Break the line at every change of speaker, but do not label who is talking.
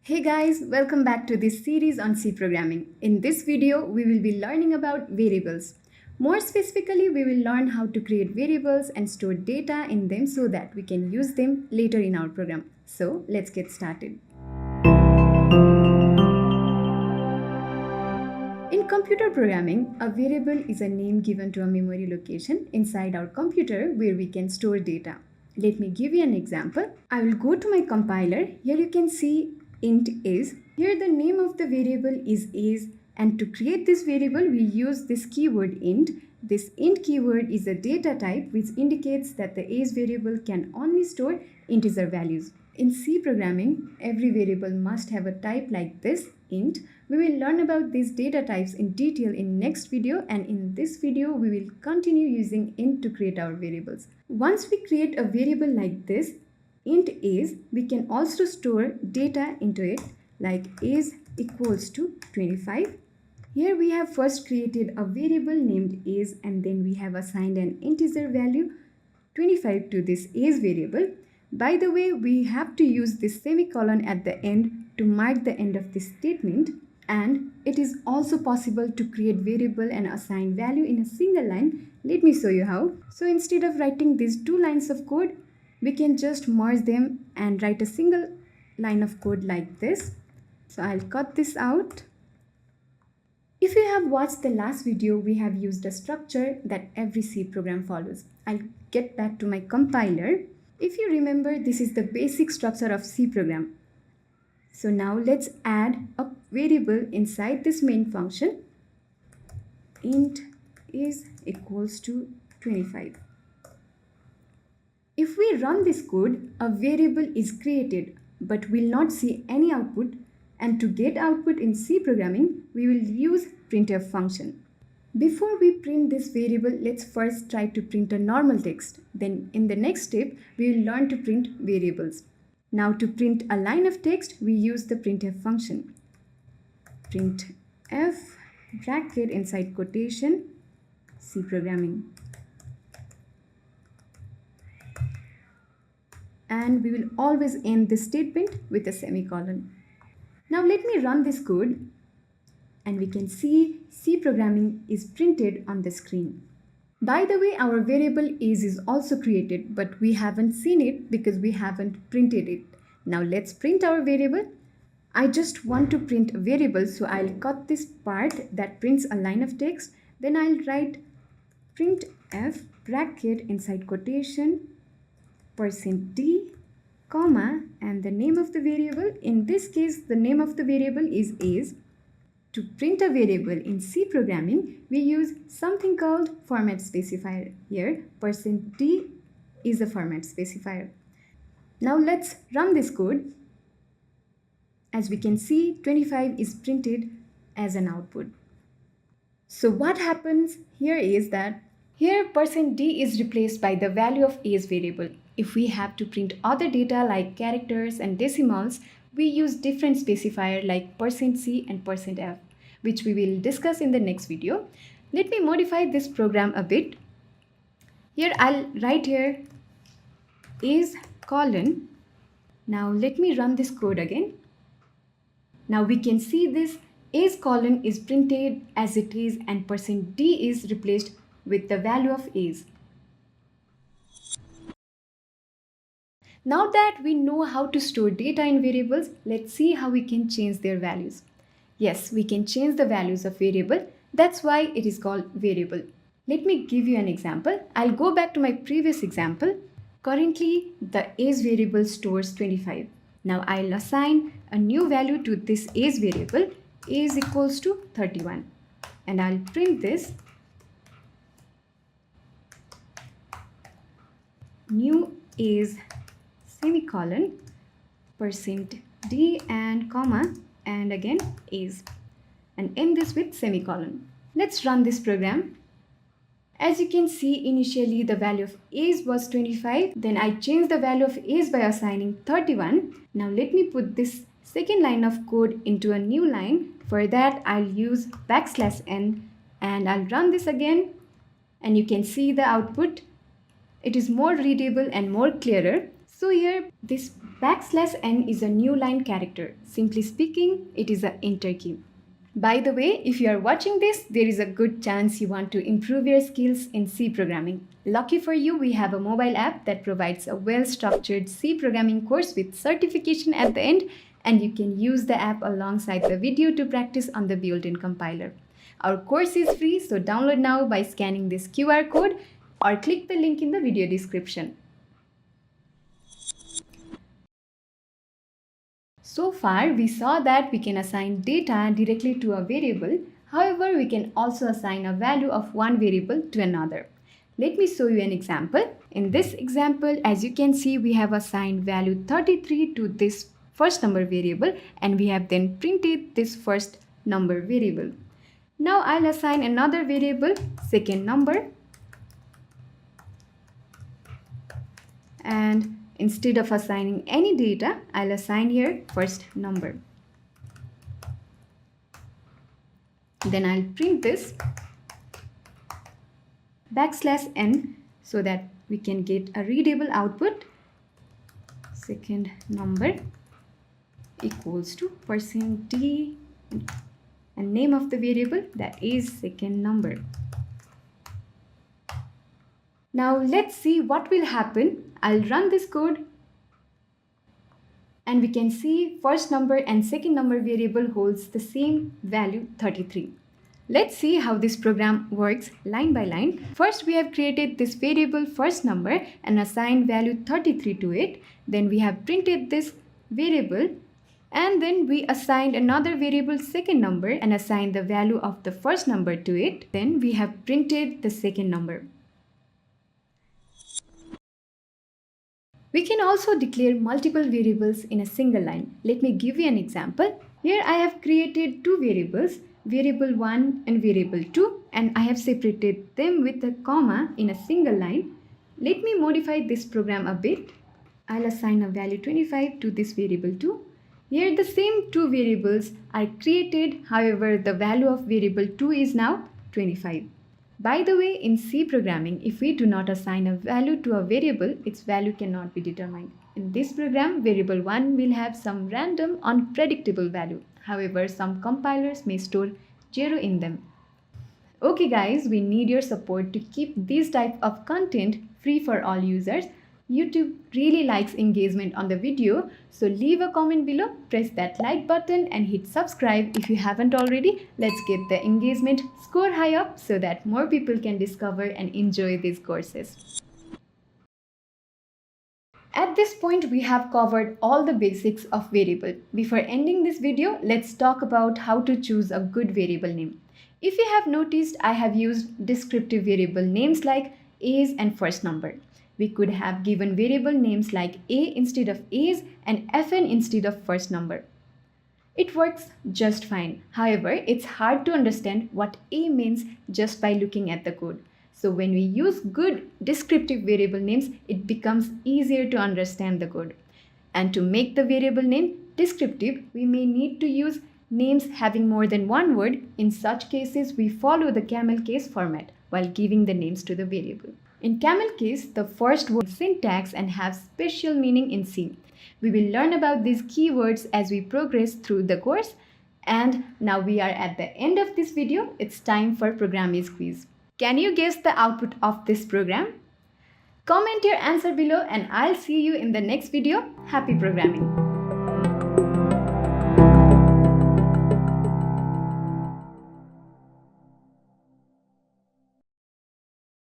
Hey guys, welcome back to this series on C programming. In this video, we will be learning about variables. More specifically, we will learn how to create variables and store data in them so that we can use them later in our program. So let's get started. In computer programming, a variable is a name given to a memory location inside our computer where we can store data. Let me give you an example. I will go to my compiler. Here you can see int is. Here the name of the variable is, and to create this variable we use this keyword int. This int keyword is a data type which indicates that the is variable can only store integer values. In C programming, every variable must have a type like this, int. We will learn about these data types in detail in next video, and in this video we will continue using int to create our variables. Once we create a variable like this, int is, we can also store data into it like is equals to 25. Here we have first created a variable named is, and then we have assigned an integer value 25 to this is variable. By the way, we have to use this semicolon at the end to mark the end of this statement, and it is also possible to create variable and assign value in a single line. Let me show you how. So instead of writing these two lines of code, we can just merge them and write a single line of code like this. So I'll cut this out. If you have watched the last video, we have used a structure that every C program follows. I'll get back to my compiler. If you remember, this is the basic structure of C program. So now let's add a variable inside this main function. Int is equals to 25. If we run this code, a variable is created but will not see any output, and to get output in C programming, we will use printf function. Before we print this variable, let's first try to print a normal text. Then in the next step, we will learn to print variables. Now to print a line of text, we use the printf function. Printf bracket inside quotation C programming. And we will always end this statement with a semicolon. Now let me run this code, and we can see C programming is printed on the screen. By the way, our variable is also created, but we haven't seen it because we haven't printed it. Now let's print our variable. I just want to print a variable, so I'll cut this part that prints a line of text. Then I'll write printf bracket inside quotation %d, comma, and the name of the variable. In this case, the name of the variable is. To print a variable in C programming, we use something called format specifier. Here, %d is a format specifier. Now let's run this code. As we can see, 25 is printed as an output. So what happens here is that here %d is replaced by the value of is variable. If we have to print other data like characters and decimals, we use different specifier like %c and %f, which we will discuss in the next video. Let me modify this program a bit. Here I'll write here is colon. Now let me run this code again. Now we can see this is colon is printed as it is, and %d is replaced with the value of is. Now that we know how to store data in variables, let's see how we can change their values. Yes, we can change the values of variable. That's why it is called variable. Let me give you an example. I'll go back to my previous example. Currently, the is variable stores 25. Now I'll assign a new value to this is variable, is equals to 31. And I'll print this. New is semicolon %d and comma, and again is, and end this with semicolon. Let's run this program. As you can see, initially the value of is was 25. Then I changed the value of is by assigning 31. Now let me put this second line of code into a new line. For that, I'll use \n, and I'll run this again, and you can see the output. It is more readable and more clearer. So here this \n is a new line character. Simply speaking, it is an enter key. By the way, if you are watching this, there is a good chance you want to improve your skills in C programming. Lucky for you, we have a mobile app that provides a well-structured C programming course with certification at the end, and you can use the app alongside the video to practice on the built-in compiler. Our course is free, so download now by scanning this QR code or click the link in the video description. So far, we saw that we can assign data directly to a variable. However, we can also assign a value of one variable to another. Let me show you an example. In this example, as you can see, we have assigned value 33 to this first number variable, and we have then printed this first number variable. Now I'll assign another variable, second number, and instead of assigning any data, I'll assign here first number. Then I'll print this \n so that we can get a readable output. Second number equals to %d and name of the variable, that is second number. Now let's see what will happen. I'll run this code and we can see first number and second number variable holds the same value 33. Let's see how this program works line by line. First, we have created this variable first number and assigned value 33 to it. Then we have printed this variable, and then we assigned another variable second number and assigned the value of the first number to it. Then we have printed the second number. We can also declare multiple variables in a single line. Let me give you an example. Here I have created two variables, variable 1 and variable 2, and I have separated them with a comma in a single line. Let me modify this program a bit. I'll assign a value 25 to this variable 2. Here the same two variables are created, however the value of variable 2 is now 25. By the way, in C programming, if we do not assign a value to a variable, its value cannot be determined. In this program, variable 1 will have some random, unpredictable value. However, some compilers may store 0 in them. Okay guys, we need your support to keep this type of content free for all users. YouTube really likes engagement on the video, so leave a comment below, press that like button and hit subscribe if you haven't already. Let's get the engagement score high up so that more people can discover and enjoy these courses. At this point, we have covered all the basics of variable. Before ending this video, let's talk about how to choose a good variable name. If you have noticed, I have used descriptive variable names like age and first number. We could have given variable names like a instead of age and fn instead of first number. It works just fine. However, it's hard to understand what a means just by looking at the code. So when we use good descriptive variable names, it becomes easier to understand the code. And to make the variable name descriptive, we may need to use names having more than one word. In such cases, we follow the camel case format while giving the names to the variable. In camel case, the first word is syntax and have special meaning in C. We will learn about these keywords as we progress through the course. And now we are at the end of this video. It's time for Programmers quiz. Can you guess the output of this program? Comment your answer below and I'll see you in the next video. Happy programming!